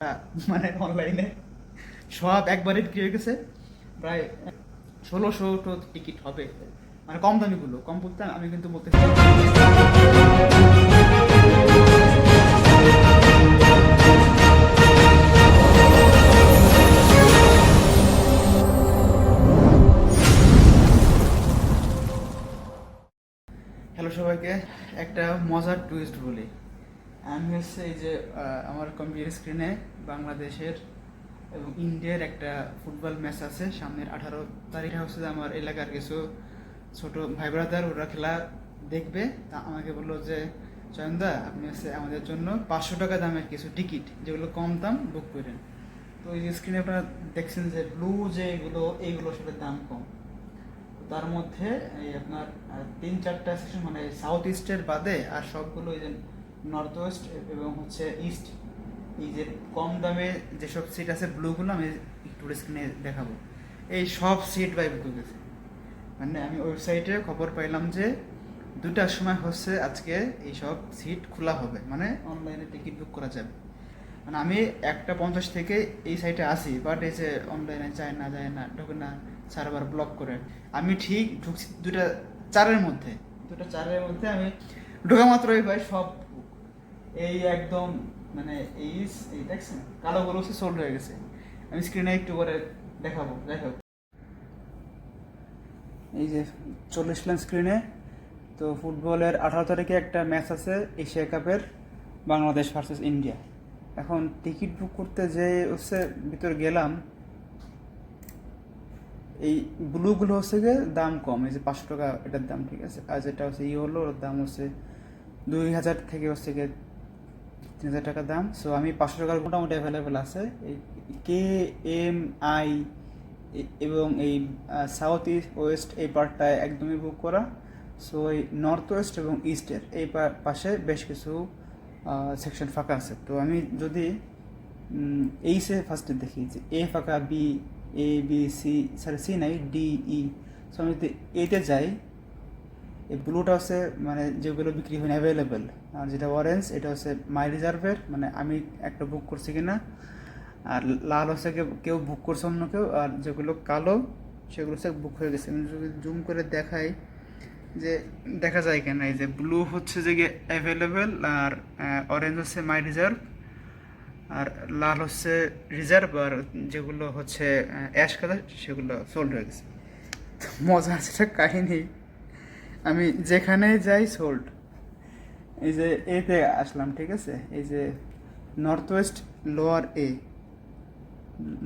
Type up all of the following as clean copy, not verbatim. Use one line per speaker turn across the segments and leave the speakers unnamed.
মানে অনলাইনে সব একবারে বিক্রি হয়ে গেছে। প্রায় 1600 তো টিকিট হবে, মানে কম দামিগুলো। কম বলতে আমি কিন্তু বলতেছি হ্যালো সবাইকে। একটা মজার টুইস্ট বলি। আমি হচ্ছে এই যে আমার কম্পিউটার স্ক্রিনে বাংলাদেশের এবং ইন্ডিয়ার একটা ফুটবল ম্যাচ আছে সামনের 18 তারিখে। হচ্ছে যে আমার এলাকার কিছু ছোট ভাই ব্রাদার ওরা খেলা দেখবে। তা আমাকে বললো যে চয়নদা, আপনি হচ্ছে আমাদের জন্য 500 টাকা দামের কিছু টিকিট যেগুলো কম দাম বুক করেন। তো এই যে স্ক্রিনে আপনারা দেখছেন যে ব্লু যে এইগুলো আসলে দাম কম। তার মধ্যে এই আপনার 3-4টা সেকশন, মানে সাউথ ইস্টের বাদে আর সবগুলো এই যে নর্থ ওয়েস্ট এবং হচ্ছে ইস্ট, এই যে কম দামে যেসব সিট আছে ব্লুগুলো আমি একটু স্ক্রিনে দেখাবো। এই সব সিট বাই বুক গেছে। মানে আমি ওয়েবসাইটে খবর পাইলাম যে 2টার সময় হচ্ছে আজকে এই সব সিট খোলা হবে, মানে অনলাইনে টিকিট বুক করা যাবে। মানে আমি 1টা 50 থেকে এই সাইটে আসি, বাট এই যে অনলাইনে যায় না ঢোকে না, সার্ভার ব্লক করে। আমি ঠিক ঢুকছি 2টা 4-এর মধ্যে আমি ঢোকা মাত্রই ভাই সব book। এই একদম মানে এই দেখছেন কালোগুলো হচ্ছে সোল্ড হয়ে গেছে। আমি স্ক্রিনে একটু করে দেখাবো। যাই হোক, এই যে চলে আসলাম স্ক্রিনে। তো ফুটবলের 18 তারিখে একটা ম্যাচ আছে এশিয়া কাপের, বাংলাদেশ ভার্সেস ইন্ডিয়া। এখন টিকিট বুক করতে যে হচ্ছে ভিতরে গেলাম, এই ব্লুগুলো হচ্ছে গিয়ে দাম কম, এই যে 500 টাকা এটার দাম, ঠিক আছে। আর যেটা হচ্ছে হলো ওর দাম হচ্ছে 2000 থেকে হচ্ছে গিয়ে 3000 টাকা দাম। সো আমি 500 টাকার মোটামুটি অ্যাভেলেবেল আছে। এই KMI এবং এই সাউথ ইস্ট ওয়েস্ট এই পার্টটায় একদমই বুক করা। সো এই নর্থ ওয়েস্ট এবং ইস্টের এই পাশে বেশ কিছু সেকশন ফাঁকা আছে। তো আমি যদি এইসে ফার্স্টে দেখি যে এ ফাঁকা, B A B C, sorry C নাই, DE। সো আমি যদি এতে যাই, এই ব্লুটা হচ্ছে মানে যেগুলো বিক্রি হয় অ্যাভেলেবেল, আর যেটা অরেঞ্জ এটা হচ্ছে মাই রিজার্ভের, মানে আমি একটা বুক করছি কিনা। আর লাল হচ্ছে কেউ বুক করছে অন্য কেউ, আর যেগুলো কালো সেগুলো হচ্ছে বুক হয়ে গেছে। আমি যদি জুম করে দেখাই যে দেখা যায় কেন, এই যে ব্লু হচ্ছে যে অ্যাভেলেবেল, আর অরেঞ্জ হচ্ছে মাই রিজার্ভ, আর লাল হচ্ছে রিজার্ভ, আর যেগুলো হচ্ছে অ্যাশ কালার সেগুলো সোল্ড হয়ে গেছে। তো মজার যেটা কাহিনী, আমি যেখানে যাই সোল্ড। এই যে এতে আসলাম, ঠিক আছে। এই যে north west lower A,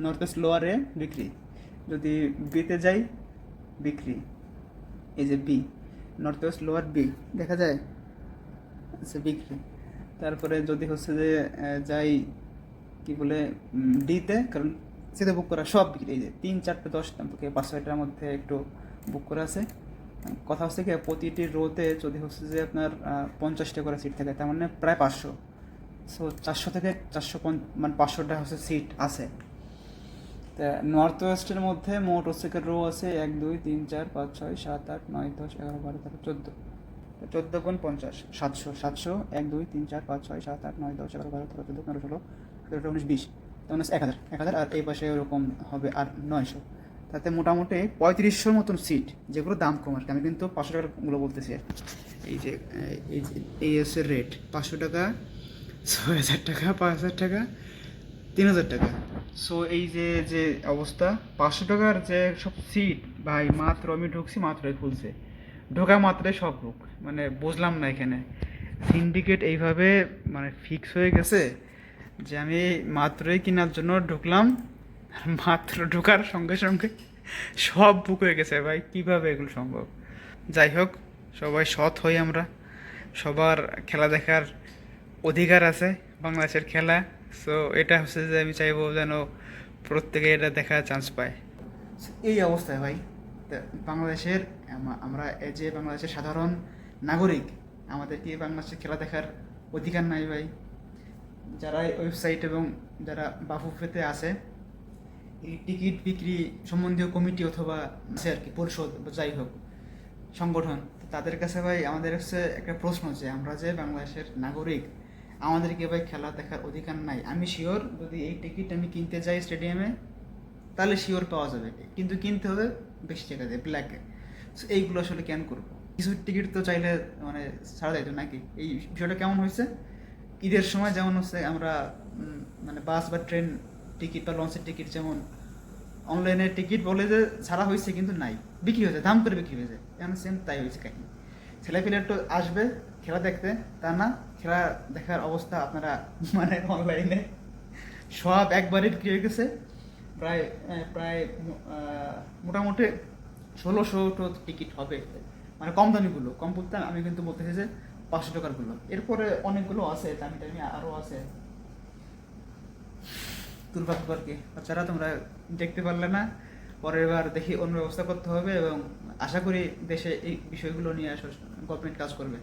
north west lower A বিক্রি। যদি বিতে যাই বিক্রি, এই যে B, north west lower B দেখা যায়, আচ্ছা বিক্রি। তারপরে যদি হচ্ছে যে যাই কি বলে ডিতে, কারণ সিতে বুক করা সব বিক্রি। এই যে 3-4-10 থেকে 500টার মধ্যে একটু বুক করা আছে। কথা হচ্ছে কি, প্রতিটি রোতে যদি হচ্ছে যে আপনার 50টা করে সিট থাকে, তার মানে প্রায় 500। সো 400 থেকে 400 মানে 500টা হচ্ছে সিট আছে। তা নর্থ ওয়েস্টের মধ্যে মোট হচ্ছে রো আছে 1 2 3 4 5 6 7 8 9 10 11 12 13 14। 14 × 50 700, 700 1 2 3 4 5 6 7 8 9 10 11 12 13 14 15 16 17 18 19 20, তখন হচ্ছে 1000 আর এই পাশে ওরকম হবে আর 900। তাতে মোটামুটি 3500 মতন সিট, যেগুলো দাম কম আর কি। আমি কিন্তু 500 টাকাগুলো বলতেছি আর কি। এই যে এই হচ্ছে রেট 500 টাকা, 6000 টাকা, 5000 টাকা, 3000 টাকা। সো এই যে যে অবস্থা, 500 টাকার যে সব সিট ভাই, মাত্র আমি ঢুকছি মাত্রই খুলছে, ঢোকা মাত্রই সব বুক। মানে বুঝলাম না এখানে সিন্ডিকেট এইভাবে মানে ফিক্স হয়ে গেছে যে আমি মাত্রই কেনার জন্য ঢুকলাম, মাত্র ঢোকার সঙ্গে সঙ্গে সব বুক হয়ে গেছে ভাই। কিভাবে এগুলো সম্ভব? যাই হোক, সবাই সৎ হই আমরা, সবার খেলা দেখার অধিকার আছে, বাংলাদেশের খেলা। সো এটা হচ্ছে যে আমি চাইবো যেন প্রত্যেকে এটা দেখার চান্স পায়। এই অবস্থায় ভাই, তা বাংলাদেশের আমরা এই যে বাংলাদেশের সাধারণ নাগরিক, আমাদের কি বাংলাদেশের খেলা দেখার অধিকার নাই ভাই? যারা ওয়েবসাইট এবং যারা বাফুফেতে আছে, এই টিকিট বিক্রি সম্বন্ধীয় কমিটি অথবা আছে আর কি, পরিষদ বা যাই হোক সংগঠন, তো তাদের কাছে ভাই আমাদের হচ্ছে একটা প্রশ্ন যে আমরা যে বাংলাদেশের নাগরিক, আমাদেরকে ভাই খেলা দেখার অধিকার নাই। আমি শিওর যদি এই টিকিট আমি কিনতে যাই স্টেডিয়ামে, তাহলে শিওর পাওয়া যাবে, কিন্তু কিনতে হবে বেশি টাকা দিয়ে ব্ল্যাকে। এইগুলো আসলে কেন করবো? কিছু টিকিট তো চাইলে মানে ছাড়া যাইতো নাকি? এই বিষয়টা কেমন হয়েছে ঈদের সময়, যেমন হচ্ছে আমরা মানে বাস বা ট্রেন টিকিট বা লঞ্চের টিকিট যেমন অনলাইনে টিকিট বলে যে ছাড়া হয়েছে কিন্তু নাই, বিক্রি হয়েছে, দাম করে বিক্রি হয়েছে, এখন সেম তাই হয়েছে কাহিনী। ছেলেপিলে একটু আসবে খেলা দেখতে, তা না, খেলা দেখার অবস্থা আপনারা মানে অনলাইনে সব একবারই বিক্রি হয়ে গেছে। প্রায় প্রায় মোটামুটি 1600 টিকিট হবে, মানে কম দামিগুলো। কম বলতে আমি কিন্তু বলতেছি যে 500 টাকারগুলো। এরপরে অনেকগুলো আছে দামি দামি আরও আছে, দুর্ভাগ্য আর কি। বাচ্চারা তোমরা দেখতে পারলে না, পরের বার দেখি অন্য ব্যবস্থা করতে হবে, এবং আশা করি দেশে এই বিষয়গুলো নিয়ে গভর্নমেন্ট কাজ করবে।